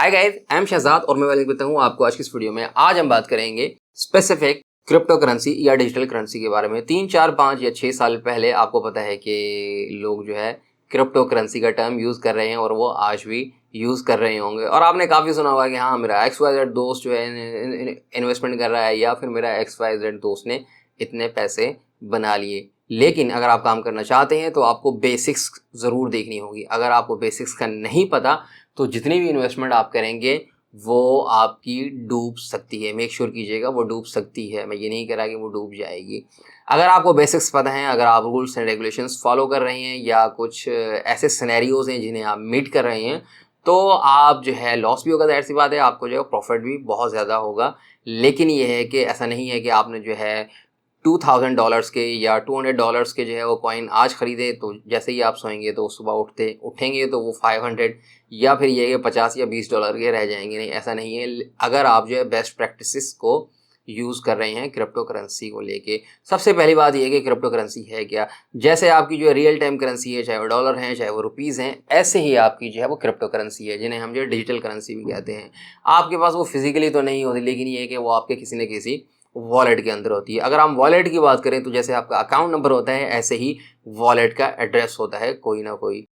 Hi guys, I am Shahzad और मैं welcome करता हूँ आपको आज की इस वीडियो में। आज हम बात करेंगे स्पेसिफिक क्रिप्टो करेंसी या डिजिटल करेंसी के बारे में। 3, 4, 5 या 6 साल पहले आपको पता है कि लोग जो है क्रिप्टो करेंसी का टर्म यूज़ कर रहे हैं और वो आज भी यूज़ कर रहे होंगे। और आपने काफ़ी सुना होगा कि हाँ, मेरा XYZ दोस्त जो है इन्वेस्टमेंट कर रहा है या फिर मेरा XYZ दोस्त ने इतने पैसे बना लिए। लेकिन अगर आप काम करना चाहते हैं तो आपको बेसिक्स ज़रूर देखनी होगी। अगर आपको बेसिक्स का नहीं पता तो जितनी भी इन्वेस्टमेंट आप करेंगे वो आपकी डूब सकती है। मेक श्योर कीजिएगा वो डूब सकती है। मैं ये नहीं कह रहा कि वो डूब जाएगी। अगर आपको बेसिक्स पता हैं, अगर आप रूल्स एंड रेगुलेशंस फॉलो कर रहे हैं या कुछ ऐसे सिनेरियोज हैं जिन्हें आप मीट कर रहे हैं, तो आप जो है लॉस भी होगा, जाहिर सी बात है, आपको जो है प्रॉफिट भी बहुत ज़्यादा होगा। लेकिन ये है कि ऐसा नहीं है कि आपने जो है $2000 के या $200 के जो है वो कॉइन आज ख़रीदे तो जैसे ही आप सोएंगे तो सुबह उठेंगे तो वो 500 या फिर ये 50 या $20 के रह जाएंगे। नहीं, ऐसा नहीं है। अगर आप जो है बेस्ट प्रैक्टिसेस को यूज़ कर रहे हैं क्रिप्टो करेंसी को लेके, सबसे पहली बात ये है कि क्रिप्टो करेंसी है क्या। जैसे आपकी जो रियल टाइम करेंसी है, चाहे वो डॉलर है चाहे वो रुपीज़ हैं, ऐसे ही आपकी जो है वो क्रिप्टो करेंसी है, जिन्हें हम जो है डिजिटल करेंसी भी कहते हैं। आपके पास वो फिजिकली तो नहीं होती, लेकिन ये है कि वो आपके किसी न किसी वॉलेट के अंदर होती है। अगर हम वॉलेट की बात करें तो जैसे आपका अकाउंट नंबर होता है, ऐसे ही वॉलेट का एड्रेस होता है कोई ना कोई।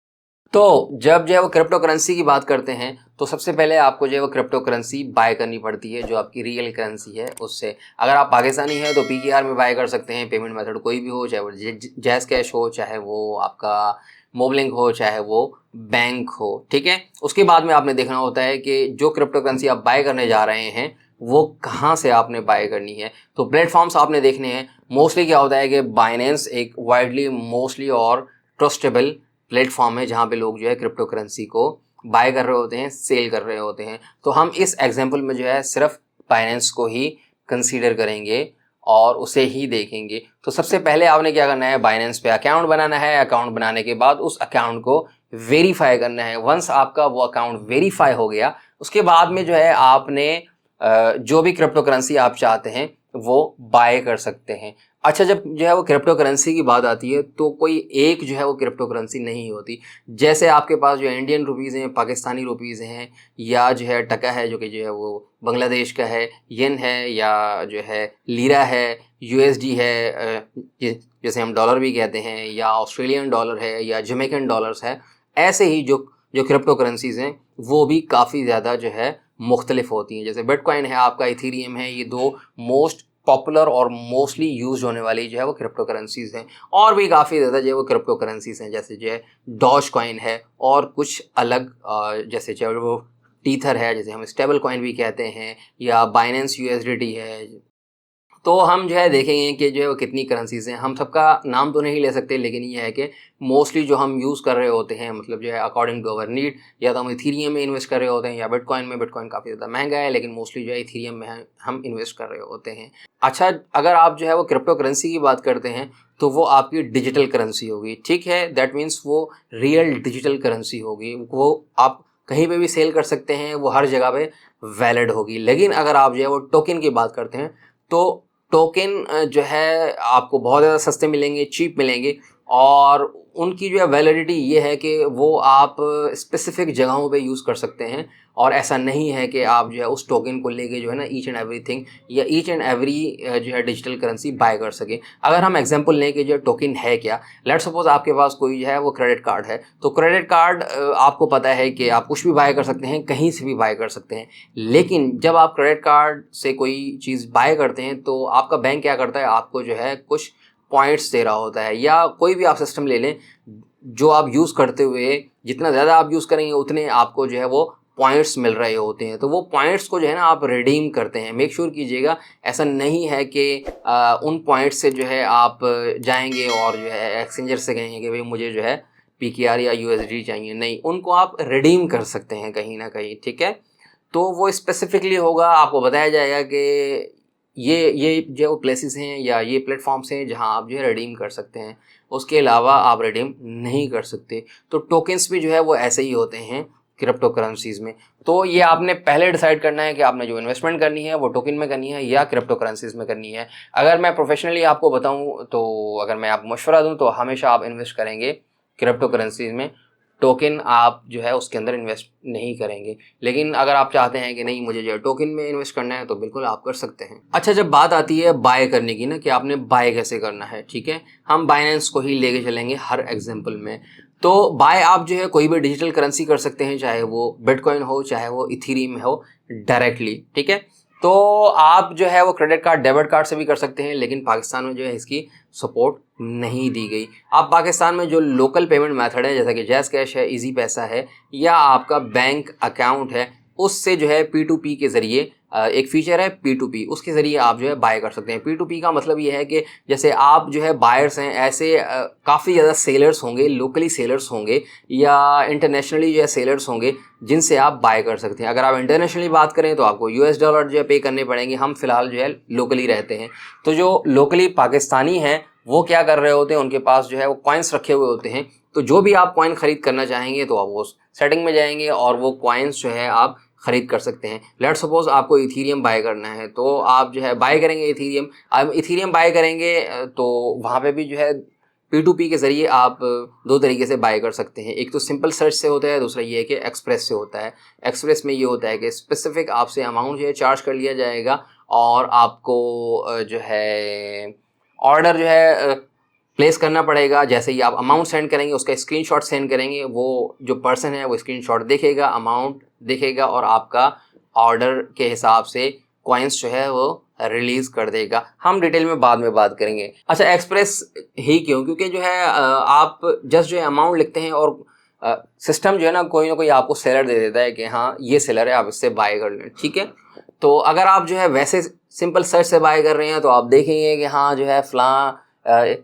तो जब जो है वो क्रिप्टो करेंसी की बात करते हैं तो सबसे पहले आपको जो है वो क्रिप्टो करेंसी बाय करनी पड़ती है, जो आपकी रियल करेंसी है उससे। अगर आप पाकिस्तानी हैं तो PKR में बाय कर सकते हैं। पेमेंट मेथड कोई भी हो, चाहे वो जैज़ कैश हो, चाहे वो आपका मोबलिंक हो, चाहे वो बैंक हो, ठीक है। उसके बाद में आपने देखना होता है कि जो क्रिप्टो करेंसी आप बाय करने जा रहे हैं वो कहाँ से आपने बाय करनी है। तो प्लेटफॉर्म्स आपने देखने हैं। मोस्टली क्या होता है कि बाइनेंस एक वाइडली मोस्टली और ट्रस्टेबल प्लेटफॉर्म है जहाँ पे लोग जो है क्रिप्टो करेंसी को बाय कर रहे होते हैं, सेल कर रहे होते हैं। तो हम इस एग्जांपल में जो है सिर्फ बाइनेंस को ही कंसीडर करेंगे और उसे ही देखेंगे। तो सबसे पहले आपने क्या करना है, बाइनेंस पे अकाउंट बनाना है। अकाउंट बनाने के बाद उस अकाउंट को वेरीफाई करना है। वंस आपका वो अकाउंट वेरीफाई हो गया, उसके बाद में जो है आपने जो भी क्रिप्टो करेंसी आप चाहते हैं वो बाय कर सकते हैं। अच्छा, जब जो है वो क्रिप्टो करेंसी की बात आती है तो कोई एक जो है वो क्रिप्टो करेंसी नहीं होती। जैसे आपके पास जो इंडियन रुपीज़ हैं, पाकिस्तानी रुपीज़ हैं, या जो है टका है जो कि जो है वो बांग्लादेश का है, येन है, या जो है लीरा है, USD है, जैसे हम डॉलर भी कहते हैं, या ऑस्ट्रेलियन डॉलर है, या जमैकन डॉलर्स है। ऐसे ही जो जो क्रिप्टो करेंसीज़ हैं वो भी काफ़ी ज़्यादा जो है मुख्तलिफ होती हैं। जैसे बिटकॉइन है, आपका इथीरियम है, ये दो मोस्ट पॉपुलर और मोस्टली यूज होने वाली जो है वो क्रिप्टो करेंसीज़ हैं। और भी काफ़ी ज़्यादा जो है वो क्रिप्टो करेंसीज़ हैं, जैसे जो है डॉज कॉइन है और कुछ अलग जैसे जो है वो टीथर है, जैसे हम स्टेबल कॉइन भी कहते हैं, या बाइनेंस USDT है। तो हम जो है देखेंगे कि जो है वो कितनी करेंसीज़ हैं। हम सबका नाम तो नहीं ले सकते, लेकिन ये है कि मोस्टली जो हम यूज़ कर रहे होते हैं, मतलब जो है अकॉर्डिंग टू अवर नीड, या तो हम इथीरियम में इन्वेस्ट कर रहे होते हैं या बिटकॉइन में। बिटकॉइन काफ़ी ज़्यादा महंगा है, लेकिन मोस्टली जो है इथीरियम में हम इन्वेस्ट कर रहे होते हैं। अच्छा, अगर आप जो है वो क्रिप्टो करेंसी की बात करते हैं तो वो आपकी डिजिटल करेंसी होगी, ठीक है। दैट मीन्स वो रियल डिजिटल करेंसी होगी। वो आप कहीं पे भी सेल कर सकते हैं, वो हर जगह पे वैलिड होगी। लेकिन अगर आप जो है वो टोकन की बात करते हैं तो टोकन जो है आपको बहुत ज़्यादा सस्ते मिलेंगे, चीप मिलेंगे, और उनकी जो है वैलिडिटी ये है कि वो आप स्पेसिफिक जगहों पे यूज़ कर सकते हैं। और ऐसा नहीं है कि आप जो है उस टोकन को लेके जो है ना ईच एंड एवरीथिंग या ईच एंड एवरी जो है डिजिटल करेंसी बाय कर सके। अगर हम एग्जांपल लें कि जो टोकन है क्या, लेट्स सपोज आपके पास कोई जो है वो क्रेडिट कार्ड है, तो क्रेडिट कार्ड आपको पता है कि आप कुछ भी बाय कर सकते हैं, कहीं से भी बाय कर सकते हैं। लेकिन जब आप क्रेडिट कार्ड से कोई चीज़ बाय करते हैं तो आपका बैंक क्या करता है, आपको जो है कुछ पॉइंट्स दे रहा होता है। या कोई भी आप सिस्टम ले लें, जो आप यूज़ करते हुए जितना ज़्यादा आप यूज़ करेंगे उतने आपको जो है वो पॉइंट्स मिल रहे होते हैं। तो वो पॉइंट्स को जो है ना आप रिडीम करते हैं। मेक श्योर कीजिएगा ऐसा नहीं है कि उन पॉइंट्स से जो है आप जाएंगे और जो है एक्सचेंजर से कहेंगे कि भाई मुझे जो है PKR या USD चाहिए। नहीं, उनको आप रिडीम कर सकते हैं कहीं ना कहीं, ठीक है। तो वो स्पेसिफिकली होगा, आपको बताया जाएगा कि ये जो प्लेसेस हैं या ये प्लेटफॉर्म्स हैं जहां आप जो है रिडीम कर सकते हैं। उसके अलावा आप रिडीम नहीं कर सकते। तो टोकन्स भी जो है वो ऐसे ही होते हैं क्रिप्टो करेंसीज़ में। तो ये आपने पहले डिसाइड करना है कि आपने जो इन्वेस्टमेंट करनी है वो टोकन में करनी है या क्रिप्टो करेंसीज़ में करनी है। अगर मैं प्रोफेशनली आपको बताऊं तो, अगर मैं आपको मशवरा दूं तो हमेशा आप इन्वेस्ट करेंगे क्रिप्टो करेंसीज़ में। टोकन आप जो है उसके अंदर इन्वेस्ट नहीं करेंगे। लेकिन अगर आप चाहते हैं कि नहीं मुझे जो है टोकन में इन्वेस्ट करना है तो बिल्कुल आप कर सकते हैं। अच्छा, जब बात आती है बाय करने की ना कि आपने बाय कैसे करना है, ठीक है, हम बाइनेंस को ही लेके चलेंगे हर एग्जांपल में। तो बाय आप जो है कोई भी डिजिटल करेंसी कर सकते हैं, चाहे वो बिटकॉइन हो चाहे वो इथेरियम हो, डायरेक्टली, ठीक है। तो आप जो है वो क्रेडिट कार्ड डेबिट कार्ड से भी कर सकते हैं, लेकिन पाकिस्तान में जो है इसकी सपोर्ट नहीं दी गई। आप पाकिस्तान में जो लोकल पेमेंट मेथड है जैसा कि जैज़ कैश है, इजी पैसा है या आपका बैंक अकाउंट है, उससे जो है P2P के ज़रिए एक फीचर है P2P, उसके ज़रिए आप जो है बाय कर सकते हैं। P2P का मतलब ये है कि जैसे आप जो है बायर्स हैं, ऐसे काफ़ी ज़्यादा सेलर्स होंगे, लोकली सेलर्स होंगे या इंटरनेशनली जो है सेलर्स होंगे जिनसे आप बाय कर सकते हैं। अगर आप इंटरनेशनली बात करें तो आपको US डॉलर जो है पे करने पड़ेंगे, हम फिलहाल जो है लोकली रहते हैं। तो जो लोकली पाकिस्तानी हैं वो क्या कर रहे होते हैं, उनके पास जो है वो कॉइन्स रखे हुए होते हैं। तो जो भी आप कॉइन खरीद करना चाहेंगे तो आप वो सेटिंग में जाएंगे और वो कॉइन्स जो है आप खरीद कर सकते हैं। लेट सपोज आपको इथेरियम बाय करना है तो आप जो है बाय करेंगे इथेरियम। अब इथेरियम बाय करेंगे तो वहाँ पे भी जो है P2P के ज़रिए आप दो तरीके से बाय कर सकते हैं। एक तो सिंपल सर्च से होता है, दूसरा ये है कि एक्सप्रेस से होता है। एक्सप्रेस में ये होता है कि स्पेसिफिक आपसे अमाउंट जो है चार्ज कर लिया जाएगा और आपको जो है ऑर्डर जो है प्लेस करना पड़ेगा। जैसे ही आप अमाउंट सेंड करेंगे उसका स्क्रीनशॉट सेंड करेंगे, वो जो पर्सन है वो स्क्रीनशॉट देखेगा, अमाउंट देखेगा और आपका ऑर्डर के हिसाब से कॉइन्स जो है वो रिलीज़ कर देगा। हम डिटेल में बाद में बात करेंगे। अच्छा, एक्सप्रेस ही क्यों? क्योंकि जो है आप जस्ट जो है अमाउंट लिखते हैं और सिस्टम जो है ना कोई आपको सेलर दे देता है कि हाँ ये सेलर है, आप इससे बाय कर लें, ठीक है। तो अगर आप जो है वैसे सिंपल सर्च से बाय कर रहे हैं तो आप देखेंगे कि हाँ जो है फलां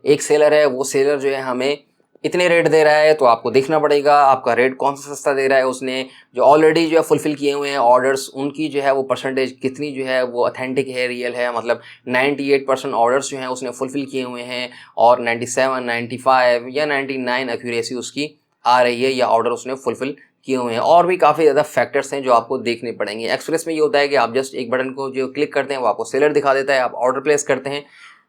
एक सेलर है, वो सेलर जो है हमें इतने रेट दे रहा है, तो आपको देखना पड़ेगा आपका रेट कौन सा सस्ता दे रहा है। उसने जो ऑलरेडी जो है फुलफ़िल किए हुए हैं ऑर्डर्स, उनकी जो है वो परसेंटेज कितनी जो है वो ऑथेंटिक है, रियल है, मतलब 98% ऑर्डर्स जो हैं उसने फुलफ़िल किए हुए हैं और 97, 95 या 99 एक्यूरेसी उसकी आ रही है या ऑर्डर उसने फुलफ़िल किए हुए हैं। और भी काफ़ी ज़्यादा फैक्टर्स हैं जो आपको देखने पड़ेंगे। एक्सप्रेस में ये होता है कि आप जस्ट एक बटन को जो क्लिक करते हैं वो आपको सेलर दिखा देता है, आप ऑर्डर प्लेस करते हैं,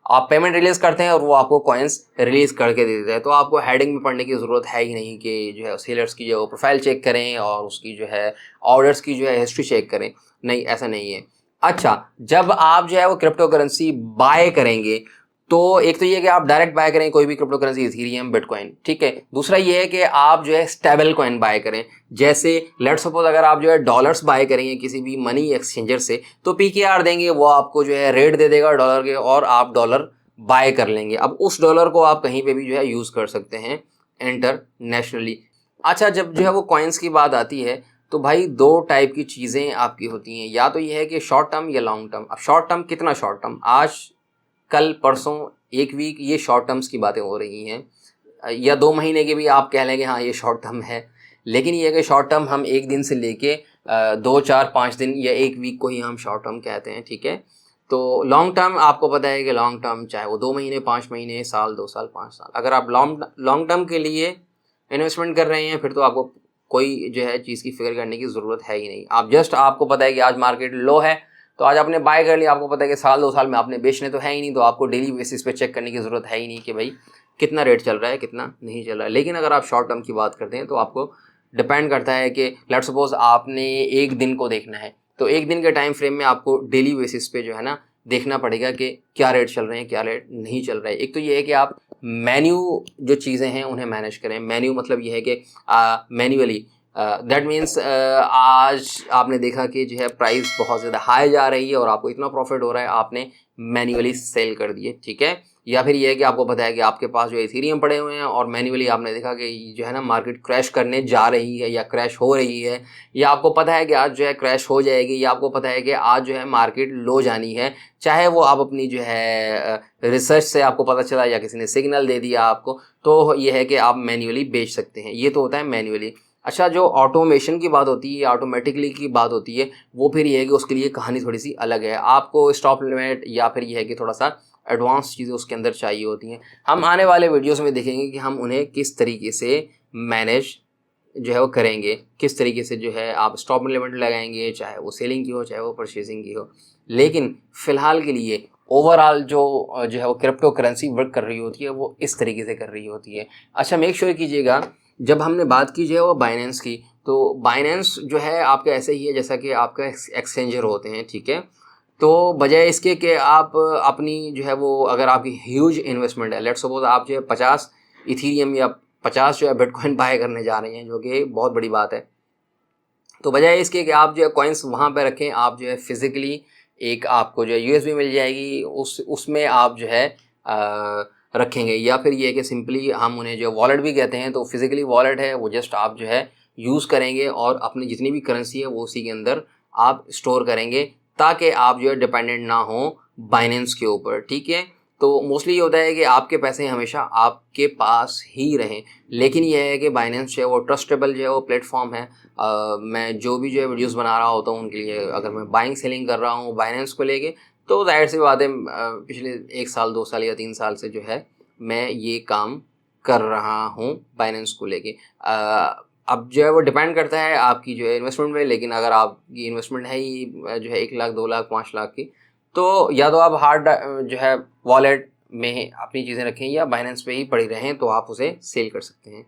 आप पेमेंट रिलीज़ करते हैं और वो आपको कॉइन्स रिलीज़ करके दे देता है। तो आपको हेडिंग में पढ़ने की ज़रूरत है ही नहीं कि जो है सेलर्स की जो प्रोफाइल चेक करें और उसकी जो है ऑर्डर्स की जो है हिस्ट्री चेक करें। नहीं, ऐसा नहीं है। अच्छा, जब आप जो है वो क्रिप्टो करेंसी बाय करेंगे तो एक तो ये कि आप डायरेक्ट बाय करें कोई भी क्रिप्टो करेंसी, इथेरियम, बिटकॉइन, ठीक है। दूसरा ये है कि आप जो है स्टेबल कॉइन बाय करें। जैसे लेट्स सपोज अगर आप जो है डॉलर्स बाय करेंगे किसी भी मनी एक्सचेंजर से तो PKR देंगे, वो आपको जो है रेट दे देगा डॉलर के और आप डॉलर बाय कर लेंगे। अब उस डॉलर को आप कहीं पे भी जो है यूज़ कर सकते हैं इंटरनेशनली। अच्छा, जब जो है वो कॉइन्स की बात आती है तो भाई दो टाइप की चीज़ें आपकी होती हैं, या तो ये है कि शॉर्ट टर्म या लॉन्ग टर्म। अब शॉर्ट टर्म कितना शॉर्ट टर्म, आज कल परसों एक वीक, ये शॉर्ट टर्म्स की बातें हो रही हैं, या 2 महीने के भी आप कह लेंगे हाँ ये शॉर्ट टर्म है। लेकिन ये कि शॉर्ट टर्म हम एक दिन से लेके 2, 4, 5 दिन या एक वीक को ही हम शॉर्ट टर्म कहते हैं, ठीक है। तो लॉन्ग टर्म आपको पता है कि लॉन्ग टर्म चाहे वो 2 महीने, 5 महीने, साल, 2 साल, 5 साल, अगर आप लॉन्ग टर्म के लिए इन्वेस्टमेंट कर रहे हैं फिर तो आपको कोई जो है चीज़ की फिक्र करने की ज़रूरत है ही नहीं। आप जस्ट आपको पता है कि आज मार्केट लो है तो आज आपने बाय कर लिया, आपको पता है कि साल 2 साल में आपने बेचने तो है ही नहीं, तो आपको डेली बेसिस पे चेक करने की ज़रूरत है ही नहीं कि भाई कितना रेट चल रहा है कितना नहीं चल रहा है। लेकिन अगर आप शॉर्ट टर्म की बात करते हैं तो आपको डिपेंड करता है कि लेट सपोज आपने एक दिन को देखना है तो एक दिन के टाइम फ्रेम में आपको डेली बेसिस पे जो है ना देखना पड़ेगा कि क्या रेट चल रहे हैं क्या रेट नहीं चल रहा है। एक तो ये है कि आप मेन्यू जो चीज़ें हैं उन्हें मैनेज करें। मेन्यू मतलब ये है कि मैन्युअली दैट मीन्स आज आपने देखा कि जो है प्राइस बहुत ज़्यादा हाई जा रही है और आपको इतना प्रॉफिट हो रहा है, आपने मैन्युअली सेल कर दिए, ठीक है। या फिर ये है कि आपको पता है कि आपके पास जो इथेरियम पड़े हुए हैं और मैन्युअली आपने देखा कि जो है ना मार्केट क्रैश करने जा रही है या क्रैश हो रही है, या आपको पता है कि आज जो है क्रैश हो जाएगी, या आपको पता है कि आज जो है मार्केट लो जानी है, चाहे वो आप अपनी जो है रिसर्च से आपको पता चला या किसी ने सिग्नल दे दिया आपको, तो ये है कि आप मैन्युअली बेच सकते हैं। ये तो होता है मैन्युअली। अच्छा, जो ऑटोमेशन की बात होती है, ऑटोमेटिकली की बात होती है, वो फिर ये है कि उसके लिए कहानी थोड़ी सी अलग है। आपको स्टॉप लिमिट या फिर ये है कि थोड़ा सा एडवांस चीज़ें उसके अंदर चाहिए होती हैं। हम आने वाले वीडियोस में देखेंगे कि हम उन्हें किस तरीके से मैनेज जो है वो करेंगे, किस तरीके से जो है आप स्टॉप लिमिट लगाएंगे, चाहे वो सेलिंग की हो चाहे वो परचेजिंग की हो। लेकिन फ़िलहाल के लिए ओवरऑल जो है वो क्रिप्टो करेंसी वर्क कर रही होती है वो इस तरीके से कर रही होती है। अच्छा, मेक श्योर कीजिएगा जब हमने बात की जो है वो बाइनेंस की, तो बाइनेंस जो है आपका ऐसे ही है जैसा कि आपका एक्सचेंजर होते हैं, ठीक है। तो बजाय इसके कि आप अपनी जो है वो, अगर आपकी ह्यूज इन्वेस्टमेंट है, लेट्स सपोज आप जो है 50 इथीरियम या 50 जो है बिटकॉइन बाय करने जा रहे हैं, जो कि बहुत बड़ी बात है, तो बजाय इसके कि आप जो है कॉइन्स वहाँ पे रखें, आप जो है फिजिकली एक आपको जो है यूएसबी मिल जाएगी, उसमें आप जो है रखेंगे, या फिर ये है कि सिंपली हम उन्हें जो वॉलेट भी कहते हैं, तो फिजिकली वॉलेट है वो, जस्ट आप जो है यूज़ करेंगे और अपनी जितनी भी करेंसी है वो उसी के अंदर आप स्टोर करेंगे, ताकि आप जो है डिपेंडेंट ना हो बाइनेंस के ऊपर, ठीक है। तो मोस्टली ये होता है कि आपके पैसे हमेशा आपके पास ही रहें, लेकिन यह है कि बाइनेंस जो है वो ट्रस्टेबल जो है वो प्लेटफॉर्म है। मैं जो भी जो है वीडियोस बना रहा होता हूँ उनके लिए, अगर मैं बाइंग सेलिंग कर रहा हूँ बाइनेंस को लेके, तो जाहिर सी बात है पिछले 1 साल 2 साल या 3 साल से जो है मैं ये काम कर रहा हूँ बाइनेंस को लेके। अब जो है वो डिपेंड करता है आपकी जो है इन्वेस्टमेंट में, लेकिन अगर आपकी इन्वेस्टमेंट है ही जो है 1 लाख 2 लाख 5 लाख की, तो या तो आप हार्ड जो है वॉलेट में अपनी चीज़ें रखें, या बाइनेंस पे ही पड़ी रहें, तो आप उसे सेल कर सकते हैं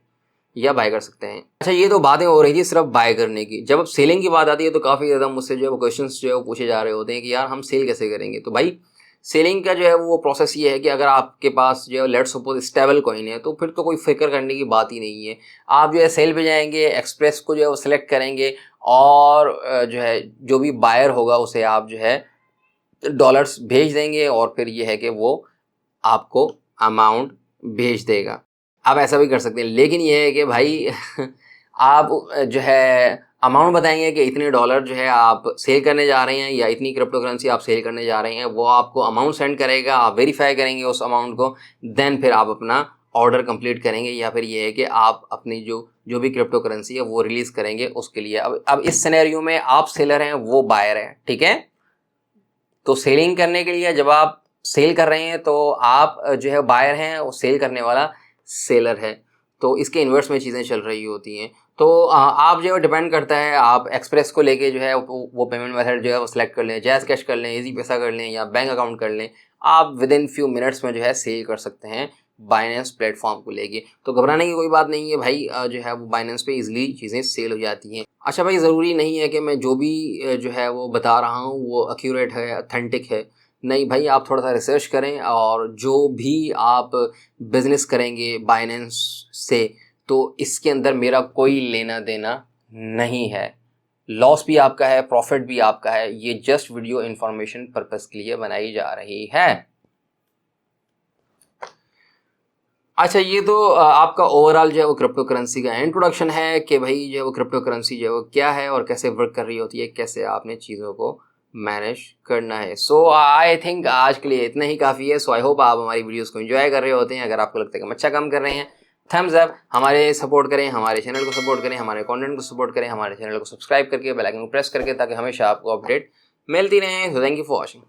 या बाय कर सकते हैं। अच्छा, ये तो बातें हो रही थी सिर्फ बाय करने की। जब अब सेलिंग की बात आती है तो काफ़ी ज़्यादा मुझसे जो है वो क्वेश्चंस जो है वो पूछे जा रहे होते हैं कि यार हम सेल कैसे करेंगे। तो भाई सेलिंग का जो है वो प्रोसेस ये है कि अगर आपके पास जो है लेट्स सपोज स्टेबल कॉइन है, तो फिर तो कोई फिक्र करने की बात ही नहीं है। आप जो है सेल पे जाएंगे, एक्सप्रेस को जो है वो सिलेक्ट करेंगे, और जो है जो भी बायर होगा उसे आप जो है डॉलर्स भेज देंगे, और फिर ये है कि वो आपको अमाउंट भेज देगा। आप ऐसा भी कर सकते हैं, लेकिन ये है कि भाई आप जो है अमाउंट बताएंगे कि इतने डॉलर जो है आप सेल करने जा रहे हैं, या इतनी क्रिप्टो करेंसी आप सेल करने जा रहे हैं, वो आपको अमाउंट सेंड करेगा, आप वेरीफाई करेंगे उस अमाउंट को, देन फिर आप अपना ऑर्डर कंप्लीट करेंगे, या फिर ये है कि आप अपनी जो भी क्रिप्टो करेंसी है वो रिलीज़ करेंगे उसके लिए। अब इस सिनेरियो में आप सेलर हैं, वो बायर है, ठीक है। तो सेलिंग करने के लिए जब आप सेल कर रहे हैं, तो आप जो है बायर हैं, और सेल करने वाला सेलर है, तो इसके इन्वर्स में चीज़ें चल रही होती हैं। तो आप जो है डिपेंड करता है, आप एक्सप्रेस को लेके जो है वो पेमेंट मेथड जो है वो सिलेक्ट कर लें, जैज़ कैश कर लें, इजी पैसा कर लें, या बैंक अकाउंट कर लें, आप विद इन फ्यू मिनट्स में जो है सेल कर सकते हैं बाइनेंस प्लेटफॉर्म को लेके। तो घबराने की कोई बात नहीं है भाई, जो है वो बाइनेंस पे इजीली चीज़ें सेल हो जाती हैं। अच्छा भाई, ज़रूरी नहीं है कि मैं जो भी जो है वो बता रहा हूँ वो एक्यूरेट है, ऑथेंटिक है। नहीं भाई, आप थोड़ा सा रिसर्च करें, और जो भी आप बिज़नेस करेंगे बाइनेंस से, तो इसके अंदर मेरा कोई लेना देना नहीं है। लॉस भी आपका है, प्रॉफिट भी आपका है। ये जस्ट वीडियो इन्फॉर्मेशन पर्पस के लिए बनाई जा रही है। अच्छा, ये तो आपका ओवरऑल जो है वो क्रिप्टो करेंसी का इंट्रोडक्शन है कि भाई जो है वो क्रिप्टो करेंसी जो है वो क्या है और कैसे वर्क कर रही होती है, कैसे आपने चीज़ों को मैनेज करना है। सो आई थिंक आज के लिए इतना ही काफ़ी है। सो आई होप आप हमारी वीडियोस को एंजॉय कर रहे होते हैं। अगर आपको लगता है कि हम अच्छा काम कर रहे हैं, थम्स अप, हमारे सपोर्ट करें, हमारे चैनल को सपोर्ट करें, हमारे कंटेंट को सपोर्ट करें, हमारे चैनल को सब्सक्राइब करके बेल आइकन को प्रेस करके, ताकि हमेशा आपको अपडेट मिलती रहे। So thank you for watching.